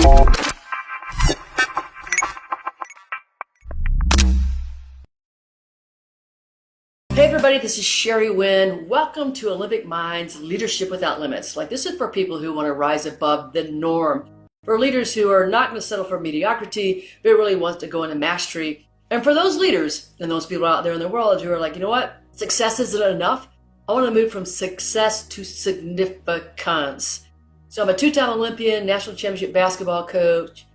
Hey everybody, this is Sherry Winn. Welcome to Olympic Minds Leadership Without Limits. This is for people who want to rise above the norm, for leaders who are not going to settle for mediocrity, but really want to go into mastery. And for those leaders and those people out there in the world who are like, you know what, success isn't enough. I want to move from success to significance. So I'm a two-time Olympian, national championship basketball coach,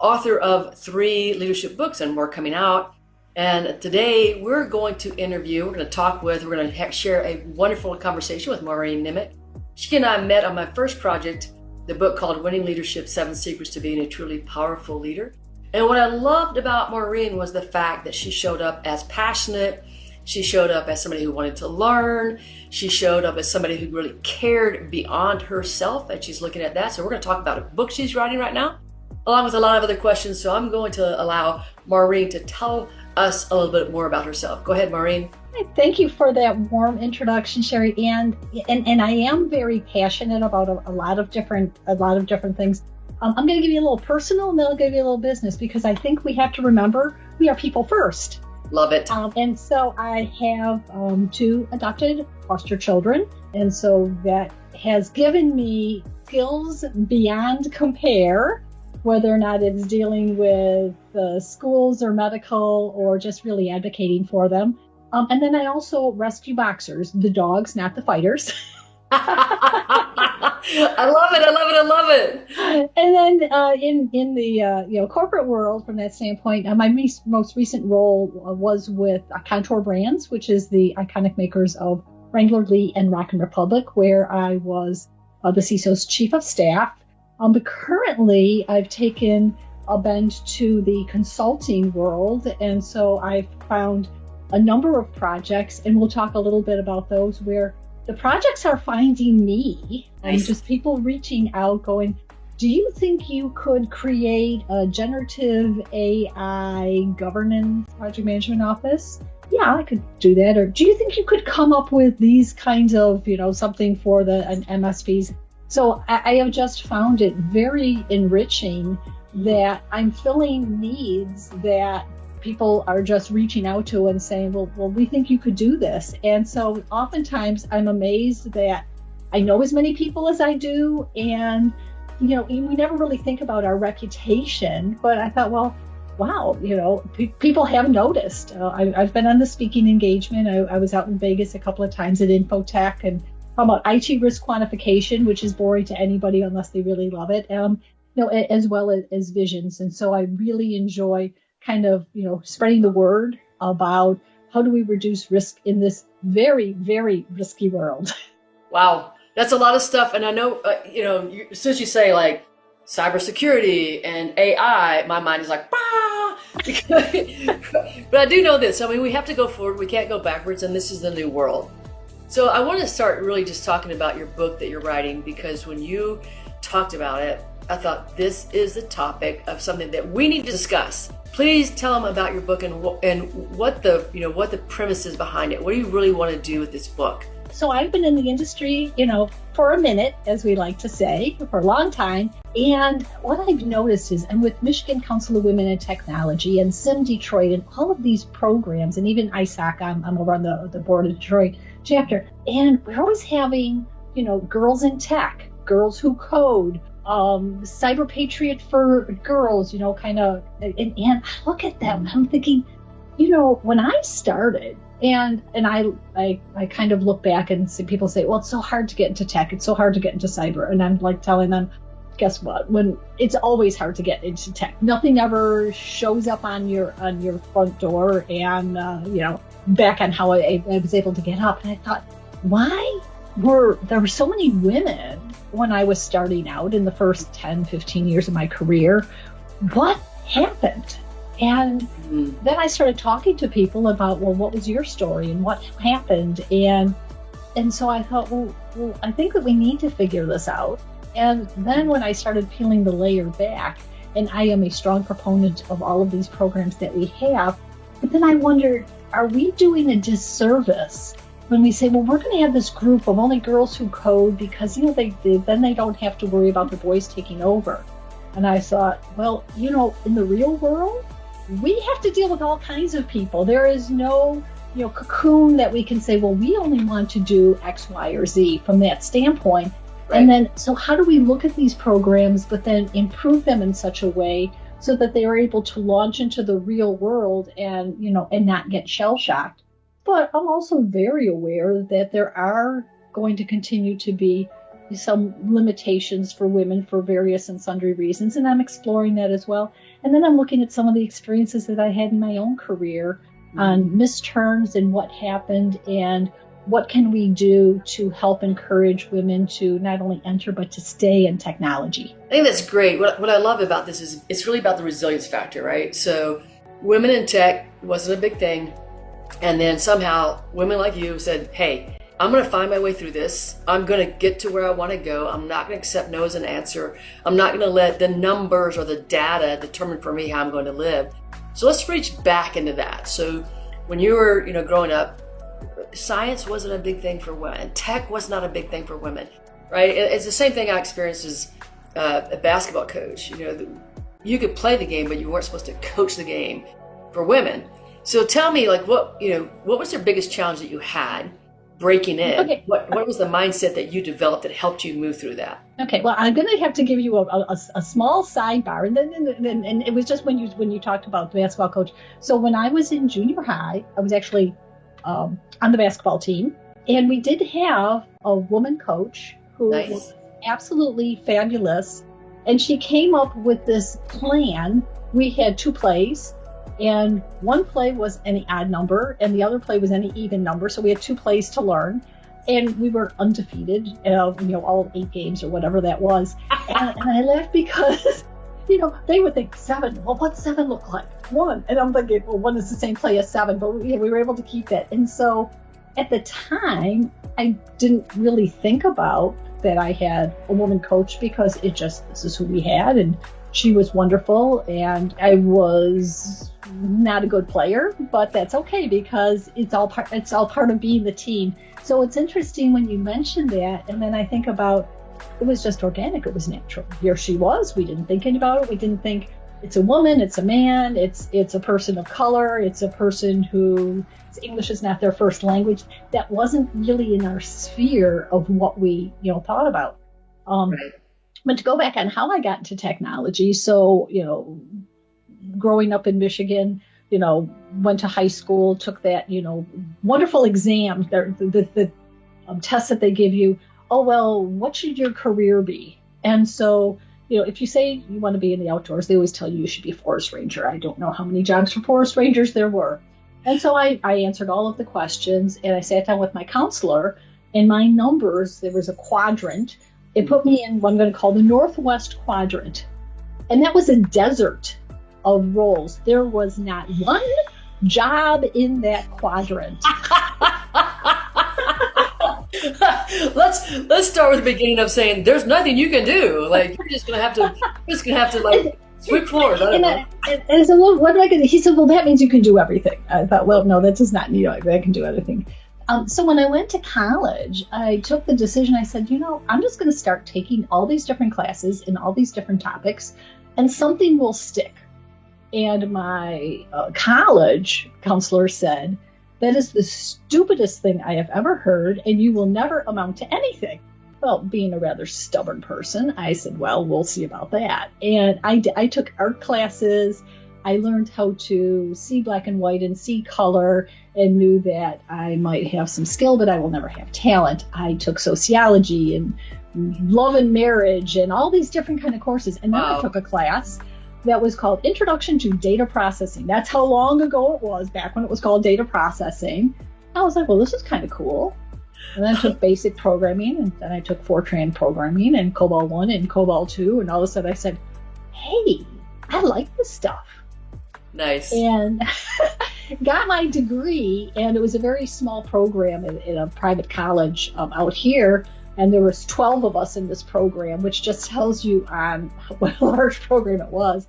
author of 3 leadership books and more coming out. And today we're going to share a wonderful conversation with Maureen Nimmick. She and I met on my first project, the book called Winning Leadership, 7 Secrets to Being a Truly Powerful Leader. And what I loved about Maureen was the fact that she showed up as passionate. She showed up as somebody who wanted to learn. She showed up as somebody who really cared beyond herself, and she's looking at that. So we're going to talk about a book she's writing right now, along with a lot of other questions. So I'm going to allow Maureen to tell us a little bit more about herself. Go ahead, Maureen. Thank you for that warm introduction, Sherry. And I am very passionate about a lot of different things. I'm going to give you a little personal, and then I'll give you a little business, because I think we have to remember we are people first. Love it. And so I have 2 adopted foster children, and so that has given me skills beyond compare, whether or not it's dealing with schools or medical or just really advocating for them. And then I also rescue boxers, the dogs, not the fighters. I love it. And then in the corporate world, from that standpoint, my most recent role was with Contour Brands, which is the iconic makers of Wrangler, Lee, and Rockin' Republic, where I was the CISO's chief of staff. But currently, I've taken a bend to the consulting world, and so I've found a number of projects, and we'll talk a little bit about those, where the projects are finding me. Nice. And just people reaching out going, do you think you could create a generative AI governance project management office? Yeah, I could do that. Or do you think you could come up with these kinds of, something for the MSPs? So I have just found it very enriching that I'm filling needs that people are just reaching out to and saying, well, we think you could do this. And so oftentimes I'm amazed that I know as many people as I do. And, we never really think about our reputation, but I thought, well, wow, people have noticed. I've been on the speaking engagement. I was out in Vegas a couple of times at Infotech and talking about IT risk quantification, which is boring to anybody unless they really love it, as well as visions. And so I really enjoy kind of, spreading the word about how do we reduce risk in this very, very risky world. Wow, that's a lot of stuff. And I know, as soon as you say like cybersecurity and AI, my mind is like, bah! But I do know this. I mean, we have to go forward. We can't go backwards. And this is the new world. So I want to start really just talking about your book that you're writing, because when you talked about it, I thought this is the topic of something that we need to discuss. Please tell them about your book and what the premise is behind it. What do you really want to do with this book? So I've been in the industry, for a minute, as we like to say, for a long time. And what I've noticed is I'm with Michigan Council of Women in Technology and SIM Detroit and all of these programs, and even ISOC, I'm over on the board of Detroit chapter. And we're always having, girls in tech, girls who code, cyber patriot for girls, and I look at them, I'm thinking, when I started, and I kind of look back and see people say, well, it's so hard to get into tech, it's so hard to get into cyber, and I'm like telling them, guess what? When it's always hard to get into tech, nothing ever shows up on your front door, and back on how I was able to get up, and I thought, why were there so many women when I was starting out in the first 10, 15 years of my career? What happened? And then I started talking to people about, well, what was your story and what happened? And so I thought, well, I think that we need to figure this out. And then when I started peeling the layer back, and I am a strong proponent of all of these programs that we have, but then I wondered, are we doing a disservice when we say, well, we're going to have this group of only girls who code because, then they don't have to worry about the boys taking over. And I thought, well, in the real world, we have to deal with all kinds of people. There is no, cocoon that we can say, well, we only want to do X, Y, or Z from that standpoint. Right. And then, so how do we look at these programs, but then improve them in such a way so that they are able to launch into the real world and, and not get shell-shocked? But I'm also very aware that there are going to continue to be some limitations for women for various and sundry reasons, and I'm exploring that as well. And then I'm looking at some of the experiences that I had in my own career on misturns and what happened and what can we do to help encourage women to not only enter but to stay in technology. I think that's great. What I love about this is it's really about the resilience factor, right? So women in tech wasn't a big thing, and then somehow women like you said, hey, I'm going to find my way through this. I'm going to get to where I want to go. I'm not going to accept no as an answer. I'm not going to let the numbers or the data determine for me how I'm going to live. So let's reach back into that. So when you were, growing up, science wasn't a big thing for women. Tech was not a big thing for women, right? It's the same thing I experienced as a basketball coach. You could play the game, but you weren't supposed to coach the game for women. So tell me, what was your biggest challenge that you had breaking in? Okay. What was the mindset that you developed that helped you move through that? Okay, well, I'm going to have to give you a small sidebar, and then it was just when you talked about the basketball coach. So when I was in junior high, I was actually on the basketball team, and we did have a woman coach who was absolutely fabulous, and she came up with this plan. We had 2 plays. And one play was any odd number, and the other play was any even number. So we had 2 plays to learn, and we were undefeated, all 8 games or whatever that was. And I laughed because, they would think 7. Well, what's 7 look like? 1. And I'm thinking, well, 1 is the same play as 7, but we were able to keep it. And so at the time, I didn't really think about that I had a woman coach because this is who we had, and she was wonderful, and I was not a good player, but that's okay because it's all part of being the team. So it's interesting when you mention that, and then I think about it was just organic, it was natural. Here she was. We didn't think about it. We didn't think it's a woman, it's a man, it's a person of color, it's a person whose English is not their first language. That wasn't really in our sphere of what we thought about. Right. But to go back on how I got into technology, so, growing up in Michigan, went to high school, took that, wonderful exam, the tests that they give you. Oh, well, what should your career be? And so, if you say you want to be in the outdoors, they always tell you should be a forest ranger. I don't know how many jobs for forest rangers there were. And so I answered all of the questions, and I sat down with my counselor, and my numbers, there was a quadrant. It put me in what I'm going to call the Northwest quadrant. And that was a desert of roles. There was not one job in that quadrant. Let's start with the beginning of saying there's nothing you can do. You're just gonna have to sweep floors. And so what am I gonna? He said, well, that means you can do everything. I thought, well, no, that does not mean I can do everything. So when I went to college, I took the decision. I said, I'm just going to start taking all these different classes in all these different topics, and something will stick. And my college counselor said, that is the stupidest thing I have ever heard, and you will never amount to anything. Well, being a rather stubborn person, I said, well, we'll see about that. And I took art classes. I learned how to see black and white and see color, and knew that I might have some skill, but I will never have talent. I took sociology and love and marriage and all these different kind of courses. And then I took a class that was called Introduction to Data Processing. That's how long ago it was, back when it was called data processing. I was like, well, this is kind of cool. And then I took basic programming, and then I took Fortran programming and COBOL 1 and COBOL 2. And all of a sudden I said, hey, I like this stuff. Nice. And got my degree, and it was a very small program in a private college out here, and there was 12 of us in this program, which just tells you what a large program it was.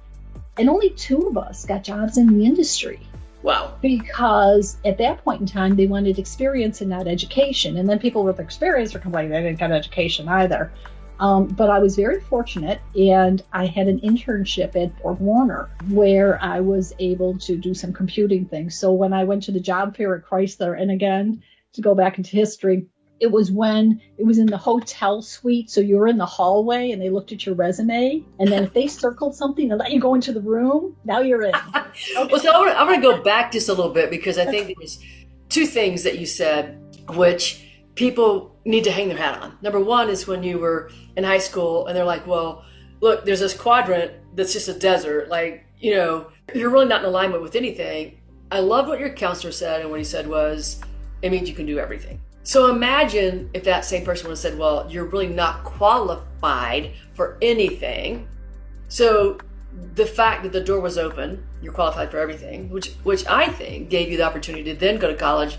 And only 2 of us got jobs in the industry. Wow. Because at that point in time, they wanted experience and not education. And then people with experience were complaining they didn't get education either. But I was very fortunate, and I had an internship at Ford Warner where I was able to do some computing things. So when I went to the job fair at Chrysler, and again, to go back into history, it was when it was in the hotel suite. So you were in the hallway and they looked at your resume. And then if they circled something and let you go into the room, now you're in. Okay. Well, so I want to go back just a little bit, because I think there's two things that you said which people need to hang their hat on. Number one is when you were in high school and they're like, well, look, there's this quadrant that's just a desert. Like, you're really not in alignment with anything. I love what your counselor said. And what he said was, it means you can do everything. So imagine if that same person would have said, well, you're really not qualified for anything. So the fact that the door was open, you're qualified for everything, which I think gave you the opportunity to then go to college.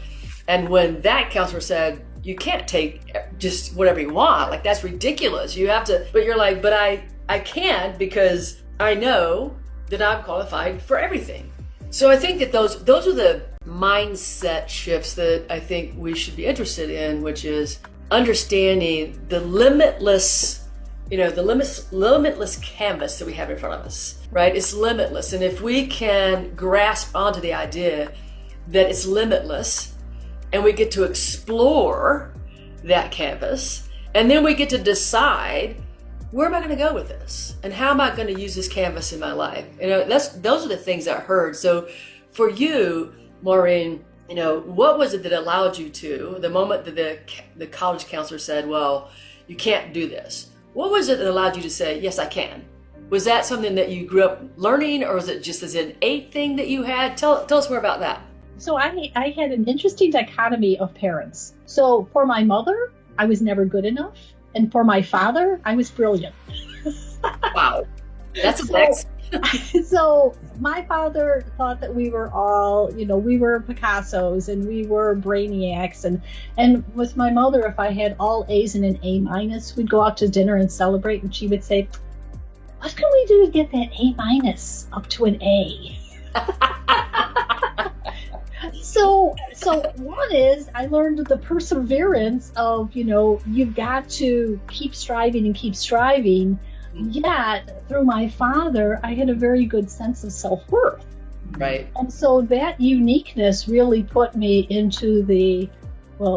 And when that counselor said, you can't take just whatever you want, like that's ridiculous. You have to, but you're like, but I can, because I know that I'm qualified for everything. So I think that those are the mindset shifts that I think we should be interested in, which is understanding the limitless canvas that we have in front of us, right? It's limitless. And if we can grasp onto the idea that it's limitless, and we get to explore that canvas, and then we get to decide, where am I going to go with this? And how am I going to use this canvas in my life? Those are the things I heard. So for you, Maureen, what was it that allowed you to, the moment that the college counselor said, well, you can't do this? What was it that allowed you to say, yes, I can? Was that something that you grew up learning, or was it just an innate thing that you had? Tell us more about that. So I had an interesting dichotomy of parents. So for my mother, I was never good enough. And for my father, I was brilliant. Wow. That's a flex. So my father thought that we were all, we were Picassos and we were brainiacs. And with my mother, if I had all A's and an A-, we'd go out to dinner and celebrate. And she would say, what can we do to get that A- up to an A? So one is I learned the perseverance of, you've got to keep striving. Yet through my father, I had a very good sense of self-worth. Right. And so that uniqueness really put me into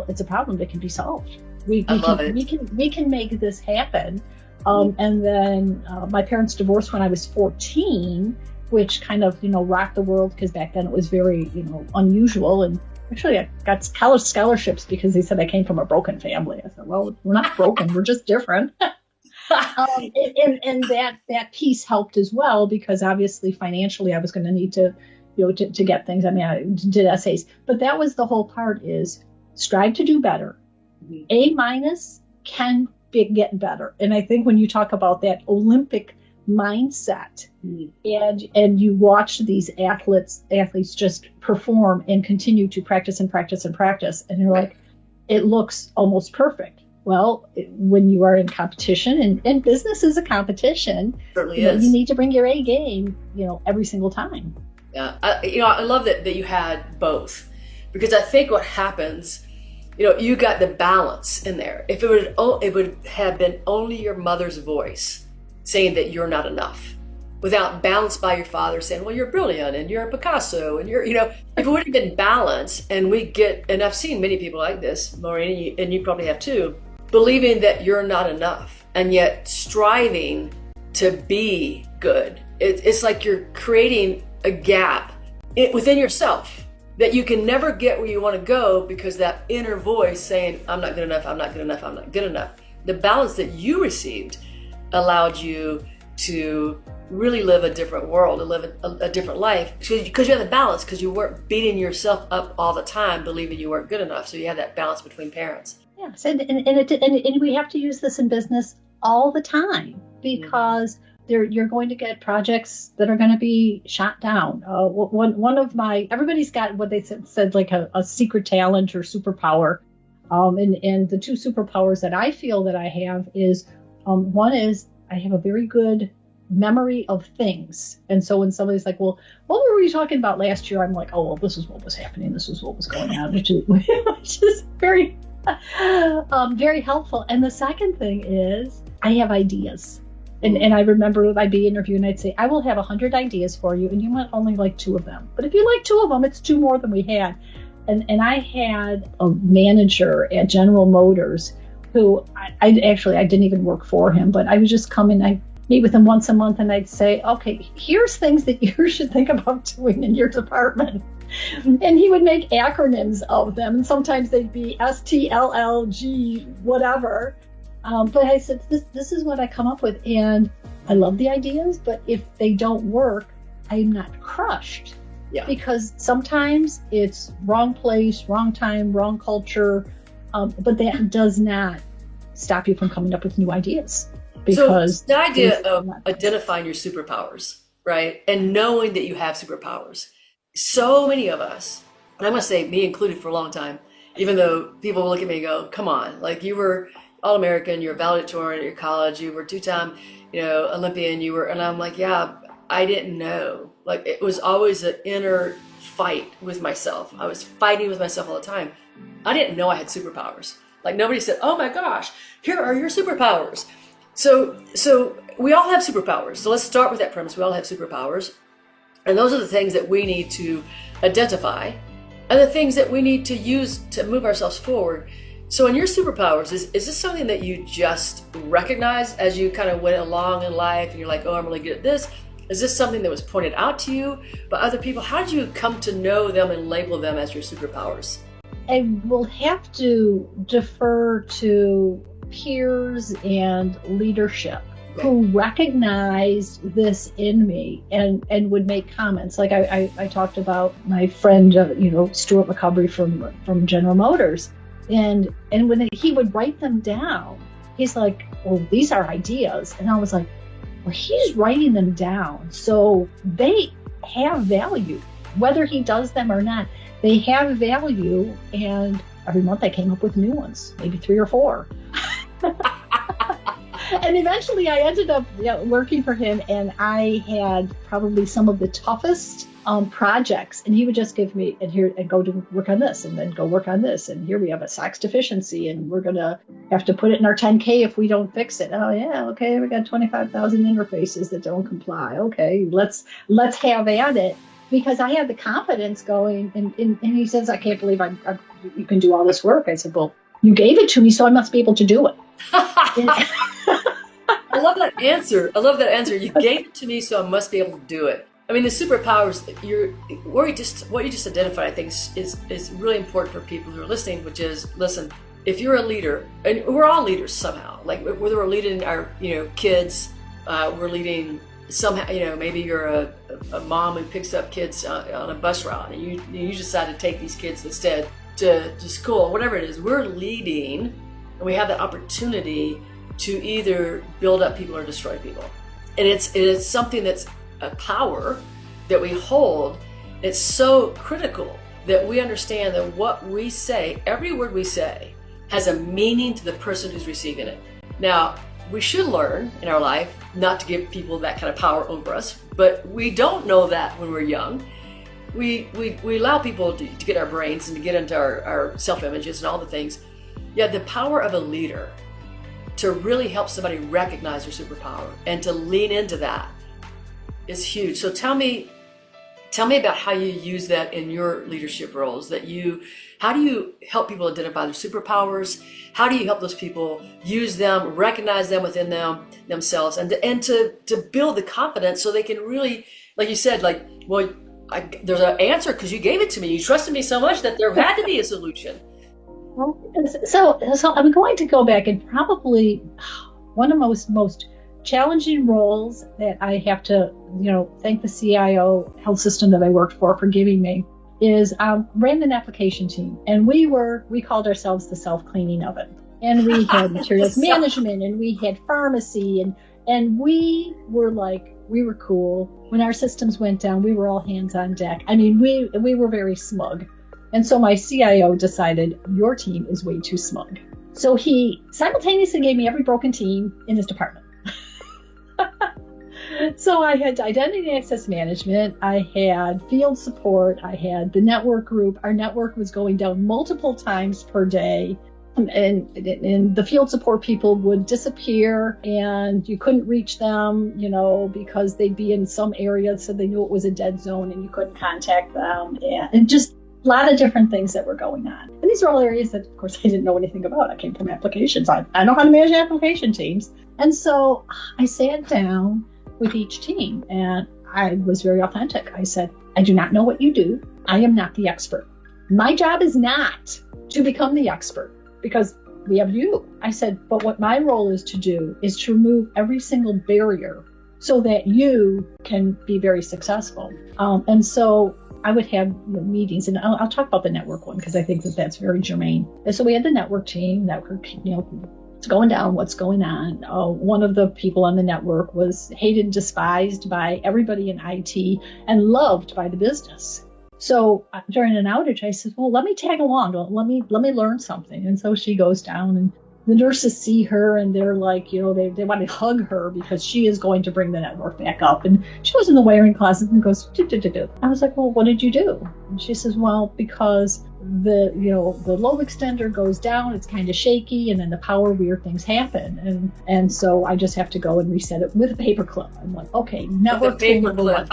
it's a problem that can be solved. We can make this happen. And then my parents divorced when I was 14, which kind of, rocked the world, because back then it was very, unusual. And actually I got college scholarships because they said I came from a broken family. I said, well, we're not broken, we're just different. And that piece helped as well, because obviously financially I was going to need to, to get things. I mean, I did essays, but that was the whole part, is strive to do better. Mm-hmm. A- can get better. And I think when you talk about that Olympic mindset, mm-hmm. and you watch these athletes just perform and continue to practice and you're like, it looks almost perfect. Well, when you are in competition, and business is a competition, certainly is. You need to bring your A game, every single time. Yeah, I love that you had both, because I think what happens, you got the balance in there. If it would have been only your mother's voice saying that you're not enough, without balance by your father saying, well, you're brilliant and you're a Picasso and if it would have been balanced, and I've seen many people like this, Maureen, and you probably have too, believing that you're not enough and yet striving to be good. It's like you're creating a gap within yourself that you can never get where you want to go, because that inner voice saying, I'm not good enough, I'm not good enough, I'm not good enough. The balance that you received allowed you to really live a different world, to live a different life, because you had the balance, because you weren't beating yourself up all the time believing you weren't good enough. So you had that balance between parents. Yes, and we have to use this in business all the time, because you're going to get projects that are going to be shot down. One of everybody's got what they said like a secret talent or superpower, and the two superpowers that I feel that I have is, one is I have a very good memory of things. And so when somebody's like, well, what were we talking about last year? I'm like, oh, well, this is what was happening. This is what was going on, which is very, very helpful. And the second thing is I have ideas. And I remember I'd be interviewing and I'd say, I will have 100 ideas for you, and you might only like 2 of them. But if you like 2 of them, it's 2 more than we had. And I had a manager at General Motors who I didn't even work for him, but I would just come in, I'd meet with him once a month, and I'd say, okay, here's things that you should think about doing in your department. And he would make acronyms of them. And sometimes they'd be STLLG, whatever. But I said, this is what I come up with. And I love the ideas, but if they don't work, I'm not crushed. Yeah. Because sometimes it's wrong place, wrong time, wrong culture. But that does not stop you from coming up with new ideas. Because so the idea of identifying your superpowers, right? And knowing that you have superpowers. So many of us, and I'm going to say me included for a long time, even though people will look at me and go, come on, like you were All-American, you're a valedictorian at your college, you were 2-time, Olympian, and I'm like, yeah, I didn't know. Like it was always an inner fight with myself. I was fighting with myself all the time. I didn't know I had superpowers. Like nobody said, oh my gosh, here are your superpowers. So we all have superpowers. So let's start with that premise. We all have superpowers. And those are the things that we need to identify and the things that we need to use to move ourselves forward. So in your superpowers, is this something that you just recognize as you kind of went along in life and you're like, oh, I'm really good at this? Is this something that was pointed out to you by other people? How did you come to know them and label them as your superpowers? I will have to defer to peers and leadership who recognized this in me and would make comments. Like I talked about my friend, Stuart McCubry from General Motors. And when he would write them down, he's like, well, these are ideas. And I was like, well, he's writing them down. So they have value, whether he does them or not. They have value. And every month I came up with new ones, maybe 3 or 4. And eventually I ended up working for him, and I had probably some of the toughest projects. And he would just give me, and go to work on this, and then go work on this. And here we have a SOX deficiency, and we're going to have to put it in our 10K if we don't fix it. Oh yeah, okay, we got 25,000 interfaces that don't comply. Okay, let's have at it. Because I had the confidence going, and he says, I can't believe you can do all this work. I said, well, you gave it to me, so I must be able to do it. I love that answer. You gave it to me, so I must be able to do it. I mean, the superpowers, what you just identified, I think is really important for people who are listening, which is, listen, if you're a leader, and we're all leaders somehow, like whether we're leading our, kids, we're leading somehow, maybe you're a mom who picks up kids on a bus route, and you decide to take these kids instead to school, whatever it is, we're leading, and we have that opportunity to either build up people or destroy people. And it's something that's a power that we hold. It's so critical that we understand that what we say, every word we say, has a meaning to the person who's receiving it. Now, we should learn in our life not to give people that kind of power over us, but we don't know that when we're young. We allow people to get our brains and to get into our self-images and all the things. Yeah, the power of a leader to really help somebody recognize their superpower and to lean into that is huge. So tell me about how you use that in your leadership roles. How do you help people identify their superpowers? How do you help those people use them, recognize them within themselves, and to build the confidence so they can really, like you said, there's an answer because you gave it to me. You trusted me so much that there had to be a solution. So I'm going to go back, and probably one of the most challenging roles that I have to, thank the CIO health system that I worked for giving me is ran an application team, and we called ourselves the self-cleaning oven, and we had materials management, and we had pharmacy, and we were cool. When our systems went down, we were all hands on deck. I mean, we were very smug. And so my CIO decided, your team is way too smug. So he simultaneously gave me every broken team in his department. So I had identity and access management, I had field support, I had the network group. Our network was going down multiple times per day. And the field support people would disappear and you couldn't reach them, because they'd be in some area, so they knew it was a dead zone and you couldn't contact them, and just a lot of different things that were going on. And these are all areas that, of course, I didn't know anything about. I came from applications. I know how to manage application teams. And so I sat down with each team and I was very authentic. I said, I do not know what you do. I am not the expert. My job is not to become the expert, because we have you. I said, but what my role is to do is to remove every single barrier so that you can be very successful. And so I would have meetings, and I'll talk about the network one because I think that that's very germane. And so we had the network team, it's going down, what's going on. One of the people on the network was hated and despised by everybody in IT and loved by the business. So during an outage, I said, well, let me tag along. Let me learn something. And so she goes down and the nurses see her and they're like, they want to hug her because she is going to bring the network back up. And she was in the wiring closet and goes, do. I was like, well, what did you do? And she says, well, because the load extender goes down, it's kind of shaky, and then the power weird things happen. And so I just have to go and reset it with a paperclip. I'm like, okay, network paperclip.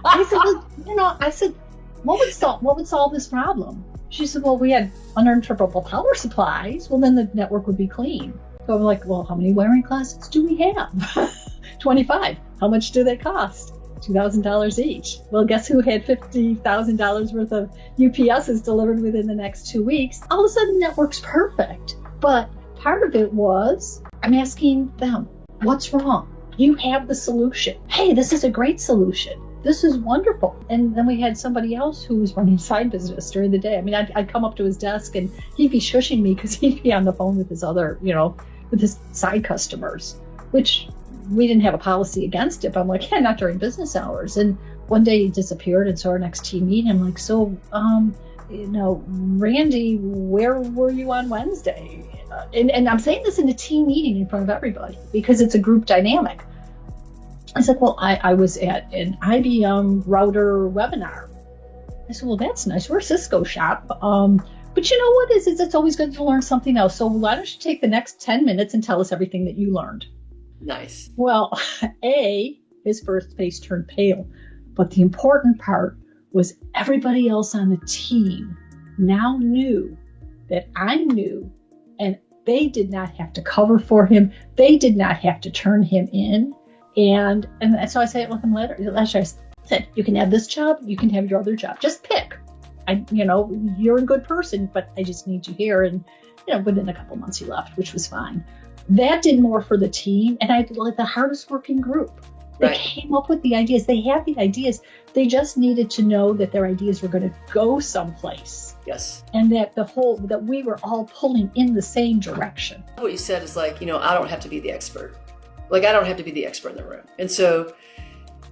I said, what would solve this problem? She said, well, we had uninterruptible power supplies. Well, then the network would be clean. So I'm like, well, how many wiring closets do we have? 25. How much do they cost? $2,000 each. Well, guess who had $50,000 worth of UPSs delivered within the next 2 weeks? All of a sudden, network's perfect. But part of it was, I'm asking them, what's wrong? You have the solution. Hey, this is a great solution. This is wonderful. And then we had somebody else who was running side business during the day. I mean, I'd come up to his desk and he'd be shushing me because he'd be on the phone with his other, with his side customers, which we didn't have a policy against it. But I'm like, yeah, not during business hours. And one day he disappeared. And so our next team meeting, I'm like, so, Randy, where were you on Wednesday? And I'm saying this in a team meeting in front of everybody because it's a group dynamic. I said, well, I was at an IBM router webinar. I said, well, that's nice. We're a Cisco shop. But you know what is it's always good to learn something else. So why don't you take the next 10 minutes and tell us everything that you learned? Nice. Well, his first face turned pale. But the important part was everybody else on the team now knew that I knew, and they did not have to cover for him. They did not have to turn him in. And so I said with him later, I said, you can have this job, you can have your other job. Just pick. You're a good person, but I just need you here. And, within a couple months he left, which was fine. That did more for the team. And I did like the hardest working group. They came up with the ideas. They had the ideas. They just needed to know that their ideas were going to go someplace. Yes. And that we were all pulling in the same direction. What you said is like, I don't have to be the expert. Like, I don't have to be the expert in the room. And so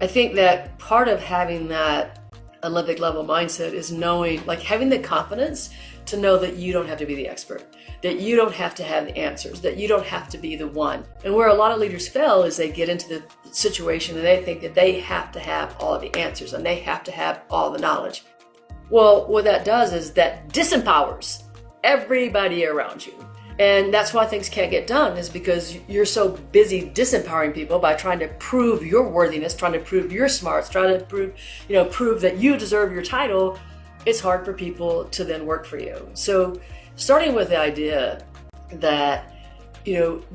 I think that part of having that Olympic level mindset is knowing, like having the confidence to know that you don't have to be the expert, that you don't have to have the answers, that you don't have to be the one. And where a lot of leaders fail is they get into the situation and they think that they have to have all of the answers and they have to have all the knowledge. Well, what that does is that disempowers everybody around you. And that's why things can't get done, is because you're so busy disempowering people by trying to prove your worthiness, trying to prove your smarts, trying to prove that you deserve your title. It's hard for people to then work for you. So starting with the idea that,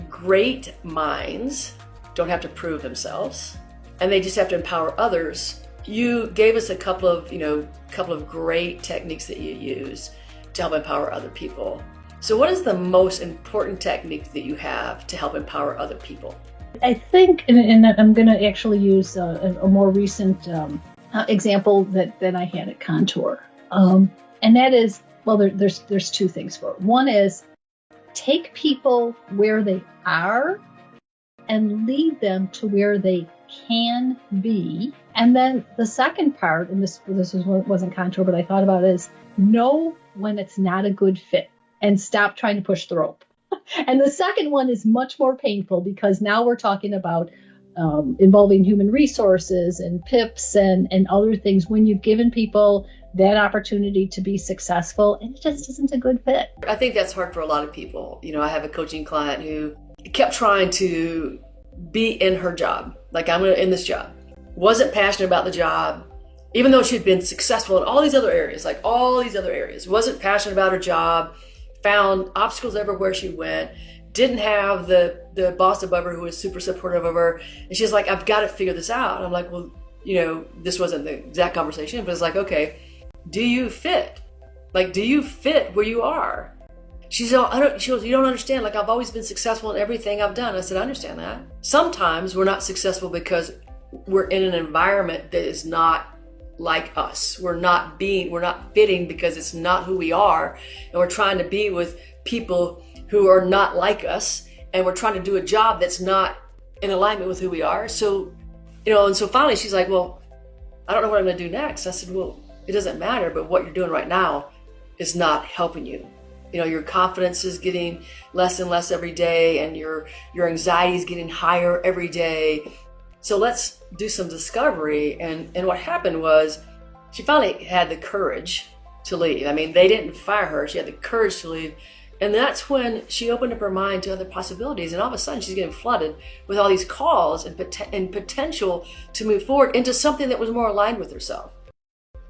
great minds don't have to prove themselves and they just have to empower others. You gave us a couple of great techniques that you use to help empower other people. So what is the most important technique that you have to help empower other people? I think, and I'm going to actually use a more recent example that I had at Contour. And that is, well, there's two things for it. One is take people where they are and lead them to where they can be. And then the second part, and this wasn't Contour, but I thought about it, is know when it's not a good fit. And stop trying to push the rope. And the second one is much more painful because now we're talking about involving human resources and PIPs and other things when you've given people that opportunity to be successful, and it just isn't a good fit. I think that's hard for a lot of people. I have a coaching client who kept trying to be in her job. Like, I'm going to end this job. Wasn't passionate about the job, even though she'd been successful in all these other areas, wasn't passionate about her job, found obstacles everywhere she went, didn't have the boss above her who was super supportive of her. And she's like, I've got to figure this out. And I'm like, well, this wasn't the exact conversation, but it's like, okay, do you fit? Like, do you fit where you are? She goes, you don't understand. Like, I've always been successful in everything I've done. I said, I understand that. Sometimes we're not successful because we're in an environment that is not like us. We're not fitting because it's not who we are. And we're trying to be with people who are not like us. And we're trying to do a job that's not in alignment with who we are. So, and so finally she's like, well, I don't know what I'm going to do next. I said, well, it doesn't matter, but what you're doing right now is not helping you. Your confidence is getting less and less every day, and your anxiety is getting higher every day. So let's do some discovery. And what happened was she finally had the courage to leave. I mean, they didn't fire her. She had the courage to leave. And that's when she opened up her mind to other possibilities. And all of a sudden she's getting flooded with all these calls and potential to move forward into something that was more aligned with herself.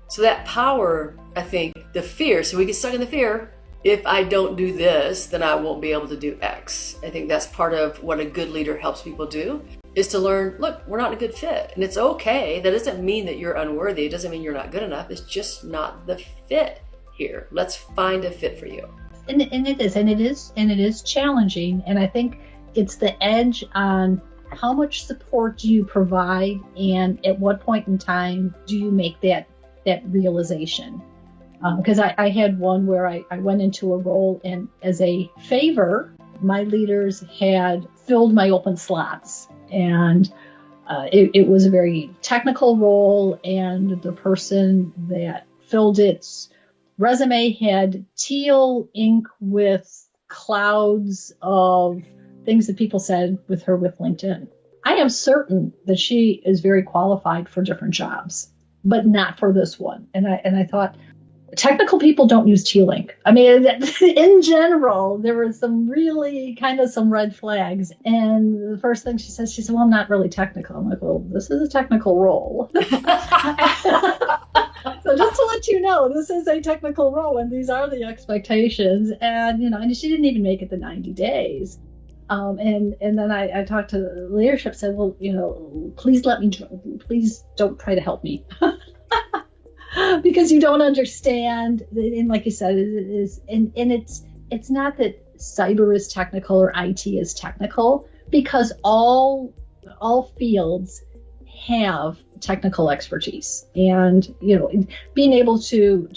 So that power, I think, the fear, so we get stuck in the fear. If I don't do this, then I won't be able to do X. I think that's part of what a good leader helps people do, is to learn, look, we're not a good fit. And it's okay. That doesn't mean that you're unworthy. It doesn't mean you're not good enough. It's just not the fit here. Let's find a fit for you. And it is challenging. And I think it's the edge on how much support do you provide, and at what point in time do you make that realization? Because I had one where I went into a role, and as a favor, my leaders had filled my open slots. And it was a very technical role, and the person that filled its resume had teal ink with clouds of things that people said with LinkedIn. I am certain that she is very qualified for different jobs, but not for this one. And I thought, technical people don't use teal ink. I mean, in general, there were some red flags. And the first thing she said, well, I'm not really technical. I'm like, well, this is a technical role. So just to let you know, this is a technical role, and these are the expectations. And, and she didn't even make it the 90 days. And then I talked to the leadership, said, well, please don't try to help me. Because you don't understand, and like you said, it's not that cyber is technical or IT is technical, because all fields have technical expertise, and being able to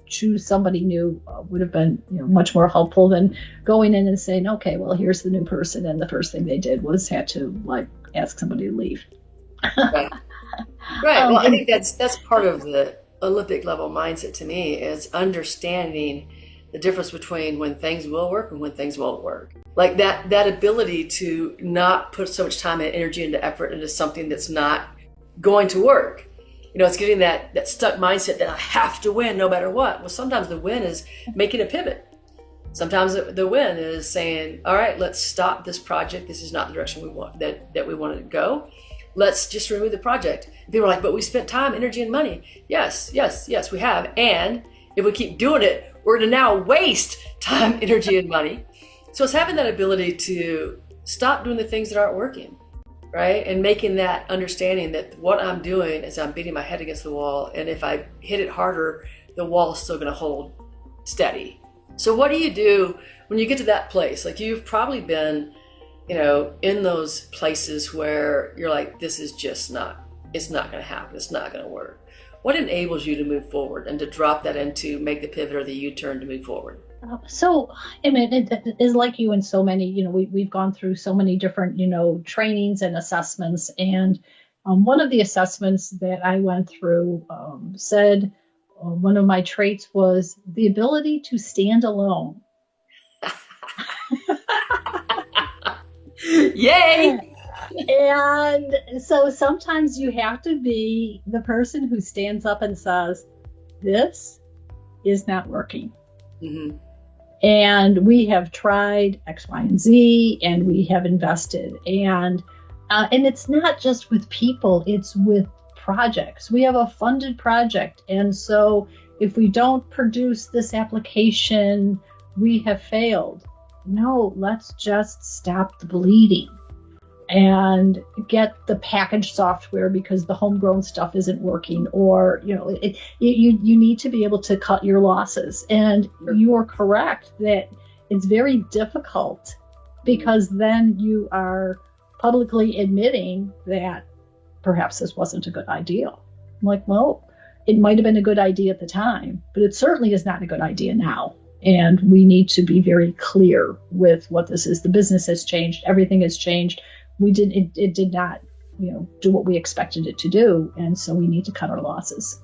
choose somebody new would have been much more helpful than going in and saying, okay, well, here's the new person, and the first thing they did was had to ask somebody to leave. Right. Well, I think that's part of the Olympic level mindset to me, is understanding the difference between when things will work and when things won't work. Like that ability to not put so much time and energy and effort into something that's not going to work. It's getting that stuck mindset that I have to win no matter what. Well, sometimes the win is making a pivot. Sometimes the win is saying, all right, let's stop this project. This is not the direction we want that we wanted to go. Let's just remove the project. And people are like, but we spent time, energy, and money. Yes, we have. And if we keep doing it, we're going to now waste time, energy, and money. So it's having that ability to stop doing the things that aren't working, right? And making that understanding that what I'm doing is I'm beating my head against the wall. And if I hit it harder, the wall is still going to hold steady. So what do you do when you get to that place? Like, you've probably been in those places where you're like, this is just it's not going to happen. It's not going to work. What enables you to move forward and to drop that into make the pivot or the U-turn to move forward? So, I mean, it is like you and so many, we've gone through so many different, trainings and assessments. And one of the assessments that I went through said one of my traits was the ability to stand alone. Yay! And so sometimes you have to be the person who stands up and says, this is not working. Mm-hmm. And we have tried X, Y, and Z, and we have invested. And it's not just with people, it's with projects. We have a funded project. And so if we don't produce this application, we have failed. No, let's just stop the bleeding and get the packaged software because the homegrown stuff isn't working, or you need to be able to cut your losses. And you are correct that it's very difficult because then you are publicly admitting that perhaps this wasn't a good idea. I'm like, well, it might have been a good idea at the time, but it certainly is not a good idea now. And we need to be very clear with what this is. The business has changed. Everything has changed. It did not, do what we expected it to do. And so we need to cut our losses.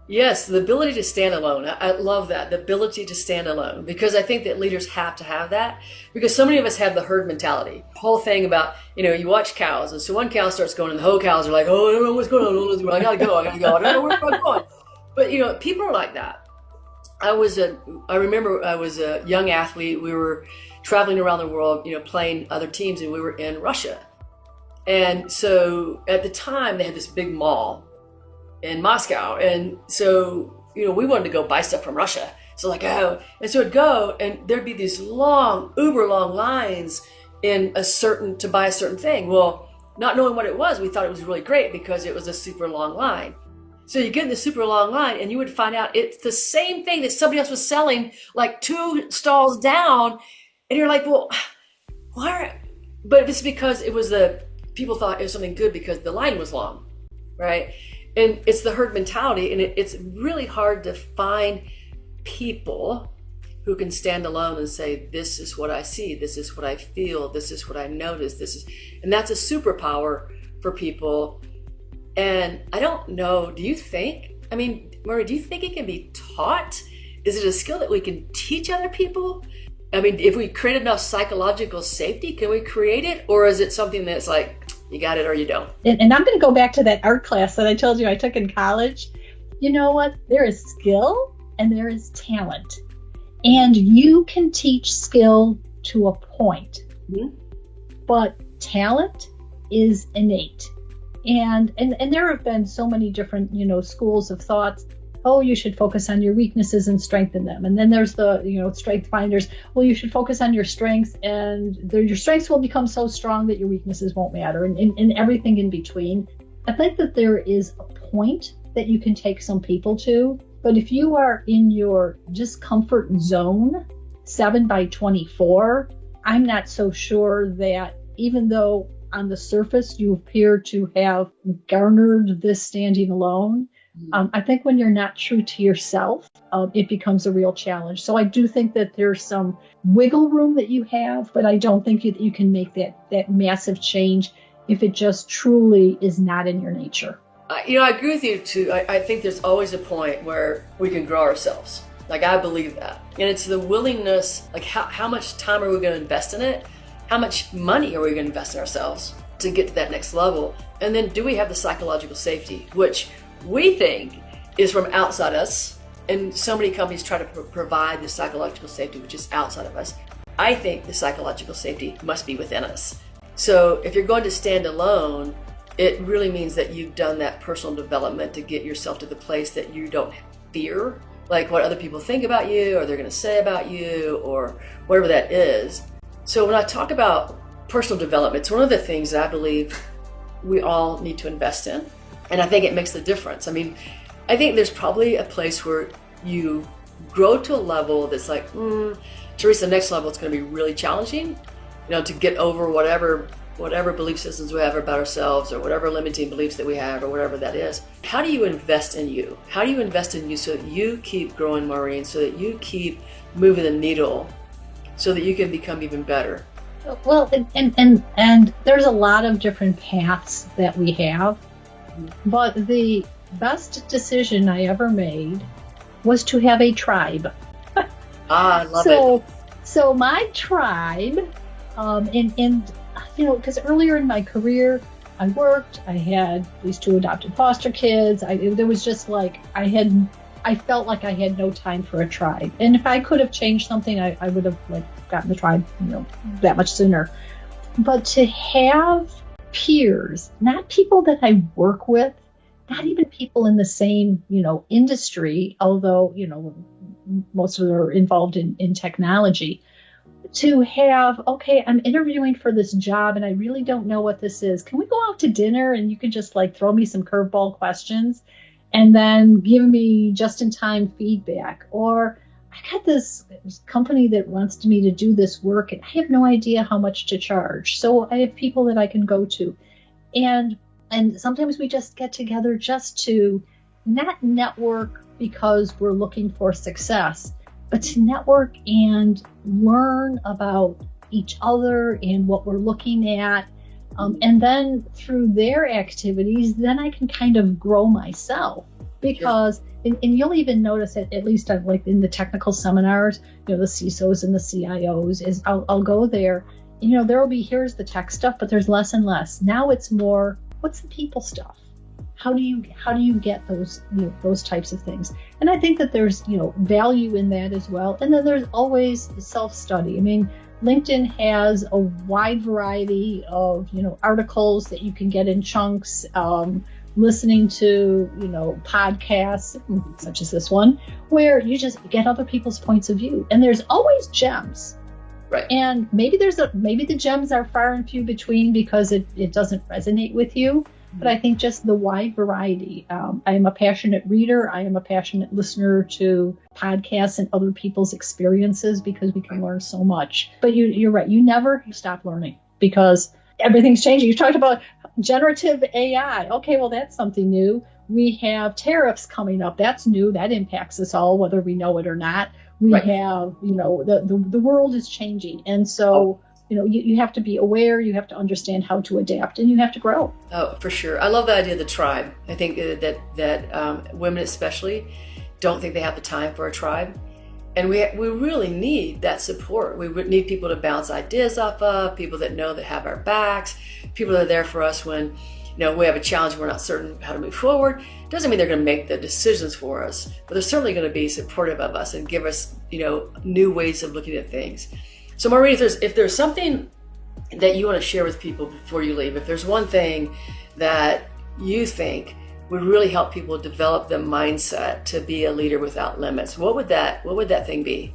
Yes, the ability to stand alone. I love that, the ability to stand alone, because I think that leaders have to have that, because so many of us have the herd mentality. The whole thing about, you watch cows, and so one cow starts going and the whole cows are like, oh, I don't know what's going on. I gotta go. I don't know where I'm going. But, people are like that. I remember I was a young athlete. We were traveling around the world, playing other teams, and we were in Russia. And so at the time they had this big mall in Moscow. And so, we wanted to go buy stuff from Russia. So and so I'd go and there'd be these uber long lines to buy a certain thing. Well, not knowing what it was, we thought it was really great because it was a super long line. So you get in the super long line and you would find out it's the same thing that somebody else was selling like 2 stalls down. And you're like, well, why? But it's because people thought it was something good because the line was long, right? And it's the herd mentality. And it's really hard to find people who can stand alone and say, this is what I see. This is what I feel. This is what I notice. And that's a superpower for people. And I don't know, Murray, do you think it can be taught? Is it a skill that we can teach other people? If we create enough psychological safety, can we create it? Or is it something that's like, you got it or you don't? And I'm going to go back to that art class that I told you I took in college. You know what? There is skill and there is talent. And you can teach skill to a point. Mm-hmm. But talent is innate. And there have been so many different, schools of thoughts. Oh, you should focus on your weaknesses and strengthen them. And then there's the, strength finders. Well, you should focus on your strengths, and your strengths will become so strong that your weaknesses won't matter, and everything in between. I think that there is a point that you can take some people to, but if you are in your discomfort zone, 7x24, I'm not so sure that even though on the surface you appear to have garnered this standing alone, I think when you're not true to yourself, it becomes a real challenge. So I do think that there's some wiggle room that you have, but I don't think that you can make that massive change if it just truly is not in your nature. I agree with you too. I think there's always a point where we can grow ourselves. I believe that. And it's the willingness, how much time are we going to invest in it? How much money are we going to invest in ourselves to get to that next level? And then do we have the psychological safety, which we think is from outside us, and so many companies try to provide the psychological safety which is outside of us. I think the psychological safety must be within us. So if you're going to stand alone, it really means that you've done that personal development to get yourself to the place that you don't fear, what other people think about you or they're going to say about you or whatever that is. So when I talk about personal development, it's one of the things that I believe we all need to invest in. And I think it makes the difference. I think there's probably a place where you grow to a level that's like, to reach the next level, it's going to be really challenging, to get over whatever belief systems we have about ourselves or whatever limiting beliefs that we have or whatever that is. How do you invest in you? How do you invest in you so that you keep growing, Maureen, so that you keep moving the needle so that you can become even better? Well, and there's a lot of different paths that we have, but the best decision I ever made was to have a tribe. I love it. So my tribe, and because earlier in my career, I worked, I had these 2 adopted foster kids. There was just like, I felt like I had no time for a tribe. And if I could have changed something, I would have gotten the tribe, that much sooner. But to have peers, not people that I work with, not even people in the same, industry, although, most of them are involved in technology, to have, okay, I'm interviewing for this job and I really don't know what this is. Can we go out to dinner and you can just throw me some curveball questions and then give me just in time feedback? Or I got this company that wants me to do this work and I have no idea how much to charge. So I have people that I can go to. And sometimes we just get together just to not network because we're looking for success, but to network and learn about each other and what we're looking at. And then through their activities, then I can kind of grow myself. Because, and you'll even notice it, at least in the technical seminars, the CISOs and the CIOs, is I'll go there, there will be, here's the tech stuff, but there's less and less. Now it's more, what's the people stuff? How do you get those types of things? And I think that there's, value in that as well. And then there's always self-study. I mean, LinkedIn has a wide variety of, articles that you can get in chunks, listening to, podcasts such as this one, where you just get other people's points of view. And there's always gems. Right. And maybe the gems are far and few between because it doesn't resonate with you. But I think just the wide variety. I am a passionate reader. I am a passionate listener to podcasts and other people's experiences because we can learn so much. But you're right. You never stop learning because everything's changing. You talked about generative AI. Okay, well, that's something new. We have tariffs coming up. That's new. That impacts us all, whether we know it or not. We have, the world is changing. And so, you have to be aware, you have to understand how to adapt, and you have to grow. Oh, for sure. I love the idea of the tribe. I think that women especially don't think they have the time for a tribe. And we really need that support. We would need people to bounce ideas off of, people that have our backs, people that are there for us when we have a challenge, we're not certain how to move forward. Doesn't mean they're going to make the decisions for us, but they're certainly going to be supportive of us and give us, new ways of looking at things. So Maureen, if there's something that you want to share with people before you leave, if there's one thing that you think would really help people develop the mindset to be a leader without limits, what would that thing be?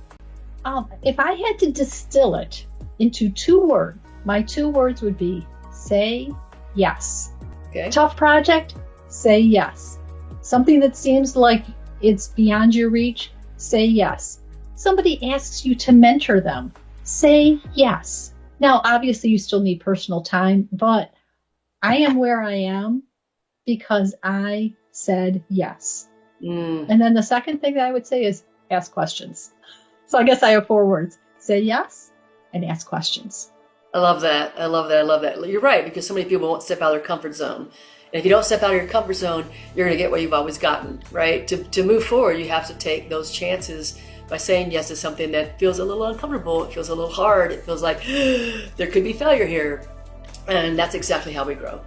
If I had to distill it into 2 words, my 2 words would be say yes. Okay. Tough project, say yes. Something that seems like it's beyond your reach, say yes. Somebody asks you to mentor them, say yes. Now, obviously, you still need personal time, but I am where I am because I said yes. And then the second thing that I would say is ask questions. So I guess I have 4 words. Say yes and ask questions. I love that. I love that. You're right, because so many people won't step out of their comfort zone. And if you don't step out of your comfort zone, you're going to get what you've always gotten, right? To move forward, you have to take those chances by saying yes to something that feels a little uncomfortable. It feels a little hard. It feels like there could be failure here. And that's exactly how we grow,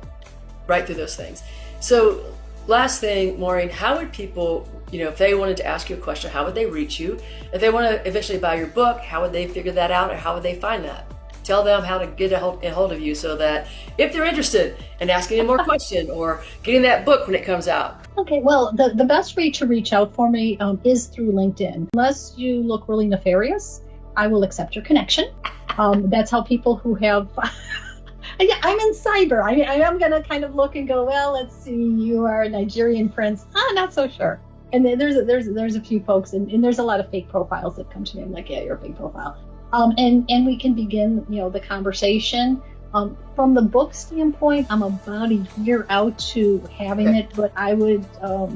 right through those things. So last thing, Maureen, how would people, if they wanted to ask you a question, how would they reach you? If they want to eventually buy your book, how would they figure that out, or how would they find that? Tell them how to get a hold of you so that if they're interested in asking you more questions or getting that book when it comes out. Okay, well, the best way to reach out for me is through LinkedIn. Unless you look really nefarious, I will accept your connection. That's how people who have... I'm in cyber. I am going to kind of look and go, well, let's see, you are a Nigerian prince. Not so sure. And then there's a few folks, and there's a lot of fake profiles that come to me. I'm like, yeah, you're a fake profile. And we can begin, the conversation. From the book standpoint, I'm about a year out to having it, but I would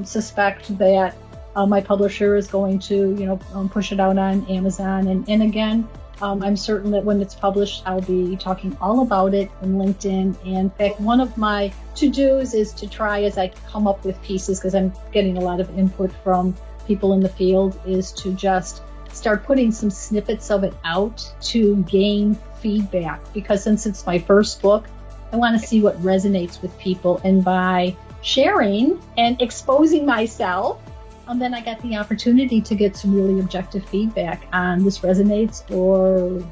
suspect that my publisher is going to, push it out on Amazon. And again, I'm certain that when it's published, I'll be talking all about it on LinkedIn. And in fact, one of my to-dos is to try, as I come up with pieces, because I'm getting a lot of input from people in the field, is to just start putting some snippets of it out to gain feedback, because since it's my first book, I want to see what resonates with people. And by sharing and exposing myself, and then I got the opportunity to get some really objective feedback on this resonates or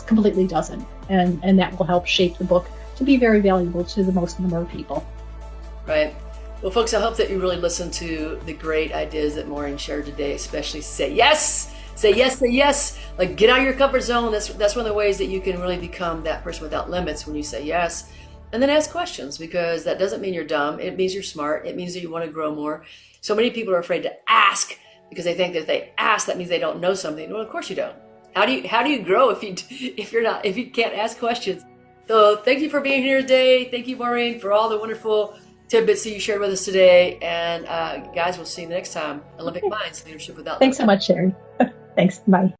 completely doesn't. And that will help shape the book to be very valuable to the most number of people. Right. Well, folks, I hope that you really listen to the great ideas that Maureen shared today, especially say yes. Say yes, say yes. Like, get out of your comfort zone. That's one of the ways that you can really become that person without limits, when you say yes. And then ask questions, because that doesn't mean you're dumb. It means you're smart. It means that you want to grow more. So many people are afraid to ask because they think that if they ask, that means they don't know something. Well, of course you don't. How do you grow if you can't ask questions? So thank you for being here today. Thank you, Maureen, for all the wonderful tidbits that you shared with us today. And guys, we'll see you next time. Olympic Minds, Leadership Without Limits. Thanks so much, Sherry. Thanks. Bye.